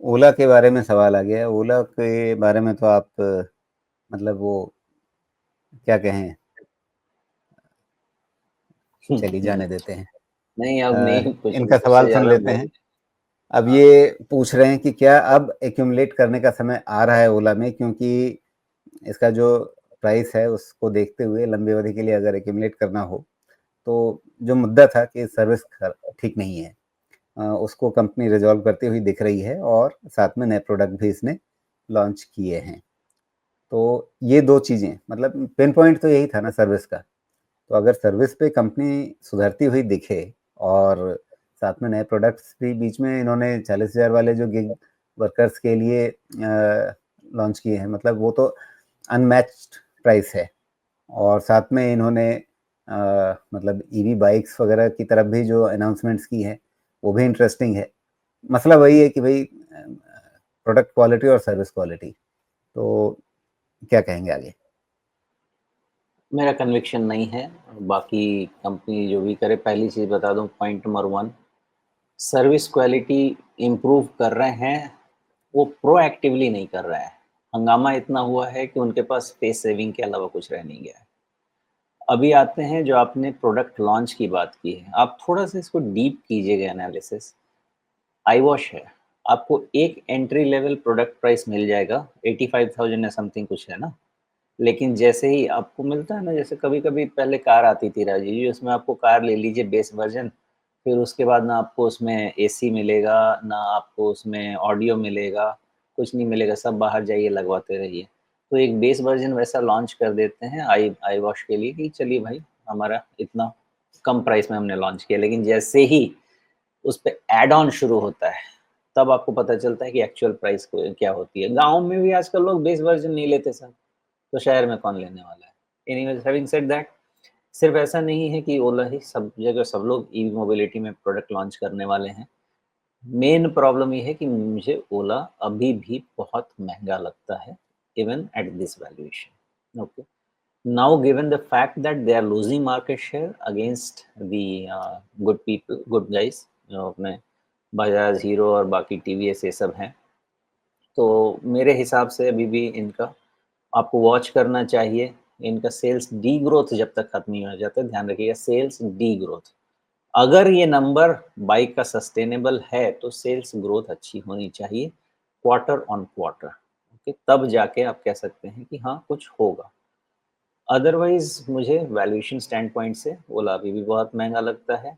ओला के बारे में सवाल आ गया। ओला के बारे में तो आप मतलब वो क्या कहें, चलिए जाने देते हैं। नहीं, अब नहीं कुछ इनका उससे सवाल सुन ज्यादा लेते बोल। हैं। अब हाँ। ये पूछ रहे हैं कि क्या अब एक्यूमुलेट करने का समय आ रहा है ओला में, क्योंकि इसका जो प्राइस है उसको देखते हुए लंबी अवधि के लिए अगर एक्यूमुलेट करना हो तो जो मुद्दा था कि सर्विस ठीक नहीं है, उसको कंपनी रिजॉल्व करती हुई दिख रही है और साथ में नए प्रोडक्ट भी इसने लॉन्च किए हैं। तो ये दो चीज़ें, मतलब पिन पॉइंट तो यही था ना सर्विस का। तो अगर सर्विस पे कंपनी सुधरती हुई दिखे और साथ में नए प्रोडक्ट्स भी बीच में इन्होंने 40,000 वाले जो गिग वर्कर्स के लिए लॉन्च किए हैं, मतलब वो तो अनमैच्ड प्राइस है। और साथ में इन्होंने मतलब ईवी बाइक्स वगैरह की तरफ भी जो अनाउंसमेंट्स की हैं वो भी इंटरेस्टिंग है। मसला वही है कि भाई प्रोडक्ट क्वालिटी और सर्विस क्वालिटी, तो क्या कहेंगे आगे? मेरा कन्विक्शन नहीं है। बाकी कंपनी जो भी करे, पहली चीज़ बता दूं, point number one, service quality improve कर रहे हैं, वो प्रोएक्टिवली नहीं कर रहे हैं। हंगामा इतना हुआ है कि उनके पास स्पेस सेविंग के अलावा कुछ रह नहीं गया है। अभी आते हैं जो आपने प्रोडक्ट लॉन्च की बात की है, आप थोड़ा सा इसको डीप कीजिएगा एनालिसिस। आई वॉश है, आपको एक एंट्री लेवल प्रोडक्ट प्राइस मिल जाएगा, 85,000 या समथिंग कुछ है ना। लेकिन जैसे ही आपको मिलता है ना, जैसे कभी-कभी पहले कार आती थी राजीव जी, उसमें आपको कार ले लीजिए बेस वर्ज़न, फिर उसके बाद ना आपको उसमें एसी मिलेगा, ना आपको उसमें ऑडियो मिलेगा, कुछ नहीं मिलेगा, सब बाहर जाइए लगवाते रहिए। तो एक बेस वर्ज़न वैसा लॉन्च कर देते हैं आई आई वॉश के लिए कि चलिए भाई, हमारा इतना कम प्राइस में हमने लॉन्च किया। लेकिन जैसे ही उस पे ऐड ऑन शुरू होता है, तब आपको पता चलता है कि एक्चुअल प्राइस को क्या होती है। गाँव में भी आजकल लोग बेस वर्ज़न नहीं लेते सर, तो शहर में कौन लेने वाला है? एनीवेज़, हैविंग सेड दैट, सिर्फ ऐसा नहीं है कि ओला ही सब जगह सब लोग ई मोबिलिटी में प्रोडक्ट लॉन्च करने वाले हैं। मेन प्रॉब्लम ये है कि मुझे ओला अभी भी बहुत महँगा लगता है, even at this valuation. Okay. Now given the fact that they are losing market share against the good people, good guys, जो अपने बजाज, हीरो और बाकी टीवीएस ये सब हैं, तो मेरे हिसाब से अभी भी इनका आपको वॉच करना चाहिए। इनका सेल्स डी ग्रोथ जब तक खत्म नहीं हो जाता, ध्यान रखिएगा, सेल्स डी ग्रोथ। अगर ये नंबर बाइक का सस्टेनेबल है तो सेल्स ग्रोथ अच्छी होनी चाहिए, क्वार्टर ऑन क्वार्टर। ओके, तब जाके आप कह सकते हैं कि हाँ कुछ होगा। अदरवाइज मुझे वैल्यूएशन स्टैंड पॉइंट से ओला अभी भी बहुत महंगा लगता है।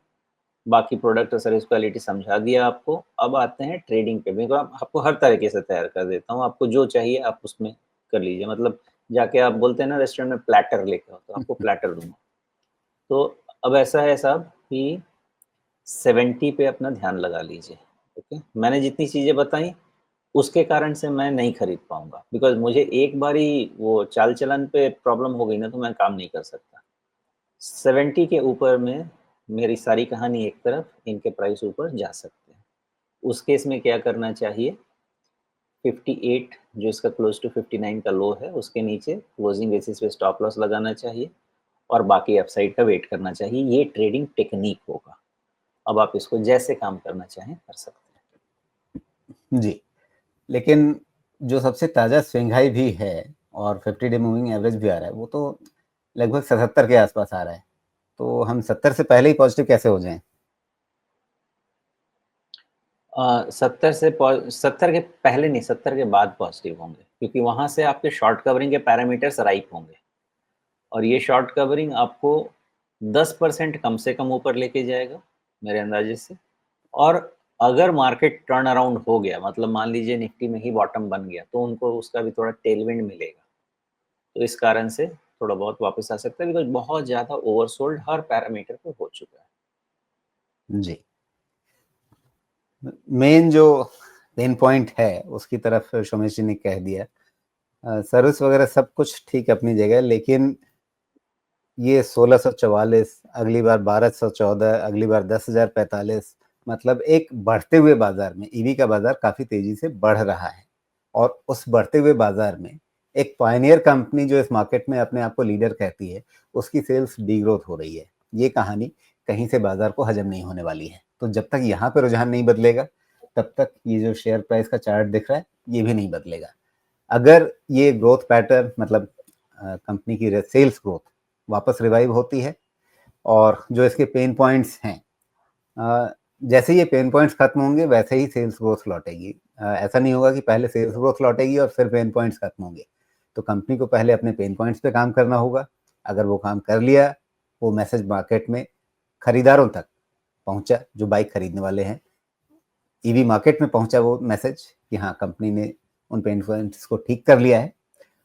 बाकी प्रोडक्ट और सर्विस क्वालिटी समझा दिया आपको। अब आते हैं ट्रेडिंग पे। मैं आपको हर तरीके से तैयार कर देता हूँ, आपको जो चाहिए आप उसमें कर लीजिए। मतलब जाके आप बोलते हैं ना रेस्टोरेंट में प्लेटर लेके आओ, तो आपको प्लेटर दूंगा। तो अब ऐसा है साहब कि 70 पे अपना ध्यान लगा लीजिए। ओके, मैंने जितनी चीज़ें बताई उसके कारण से मैं नहीं खरीद पाऊंगा, बिकॉज मुझे एक बारी वो चाल चलन पे प्रॉब्लम हो गई ना, तो मैं काम नहीं कर सकता। 70 के ऊपर में मेरी सारी कहानी एक तरफ, इनके प्राइस ऊपर जा सकते हैं। उस केस में क्या करना चाहिए, 58 जो इसका क्लोज टू 59 का लो है, उसके नीचे क्लोजिंग बेसिस पे स्टॉप लॉस लगाना चाहिए और बाकी अपसाइड का वेट करना चाहिए। ये ट्रेडिंग टेक्निक होगा। अब आप इसको जैसे काम करना चाहें कर सकते हैं। जी, लेकिन जो सबसे ताज़ा शेंघाई भी है और 50 डे मूविंग एवरेज भी आ रहा है, वो तो लगभग 77 के आसपास आ रहा है। तो हम 70 से पहले ही पॉजिटिव कैसे हो जाएँ? 70 के पहले नहीं, 70 के बाद पॉजिटिव होंगे, क्योंकि वहां से आपके शॉर्ट कवरिंग के पैरामीटर्स राइप होंगे और ये शॉर्ट कवरिंग आपको 10% कम से कम ऊपर लेके जाएगा मेरे अंदाजे से। और अगर मार्केट टर्न अराउंड हो गया, मतलब मान लीजिए निफ्टी में ही बॉटम बन गया, तो उनको उसका भी थोड़ा टेलविंड मिलेगा। तो इस कारण से थोड़ा बहुत वापस आ सकता है, बिकॉज बहुत ज़्यादा ओवरसोल्ड हर पैरामीटर पे हो चुका है। जी। मेन जो पेन पॉइंट है, उसकी तरफ सोमेश जी ने कह दिया। सर्विस वगैरह सब कुछ ठीक है अपनी जगह, लेकिन ये 1644, अगली बार 1214, अगली बार 10,045, मतलब एक बढ़ते हुए बाजार में ईवी का बाजार काफी तेजी से बढ़ रहा है। और उस बढ़ते हुए बाजार में एक पायनियर कंपनी जो इस मार्केट में अपने आप को लीडर कहती है, उसकी सेल्स डीग्रोथ हो रही है। ये कहानी कहीं से बाजार को हजम नहीं होने वाली है। तो जब तक यहाँ पे रुझान नहीं बदलेगा, तब तक ये जो शेयर प्राइस का चार्ट दिख रहा है, ये भी नहीं बदलेगा। अगर ये ग्रोथ पैटर्न मतलब कंपनी की सेल्स ग्रोथ वापस रिवाइव होती है और जो इसके पेन पॉइंट्स हैं, जैसे ये पेन पॉइंट्स खत्म होंगे वैसे ही सेल्स ग्रोथ लौटेगी। ऐसा नहीं होगा कि पहले सेल्स ग्रोथ लौटेगी और फिर पेन पॉइंट्स खत्म होंगे। तो कंपनी को पहले अपने पेन पॉइंट्स पे काम करना होगा। अगर वो काम कर लिया, वो मैसेज मार्केट में खरीदारों तक पहुंचा जो बाइक खरीदने वाले हैं, ईवी मार्केट में पहुंचा वो मैसेज कि हाँ, कंपनी ने उन पेन पॉइंट्स को ठीक कर लिया है,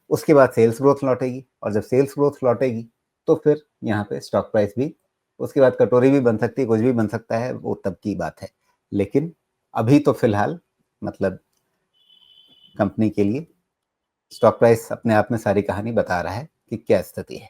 उसके बाद सेल्स ग्रोथ लौटेगी और जब सेल्स ग्रोथ लौटेगी तो फिर यहाँ पे स्टॉक प्राइस भी, उसके बाद कटोरी भी बन सकती है, कुछ भी बन सकता है, वो तब की बात है। लेकिन अभी तो फिलहाल मतलब कंपनी के लिए स्टॉक प्राइस अपने आप में सारी कहानी बता रहा है कि क्या स्थिति है।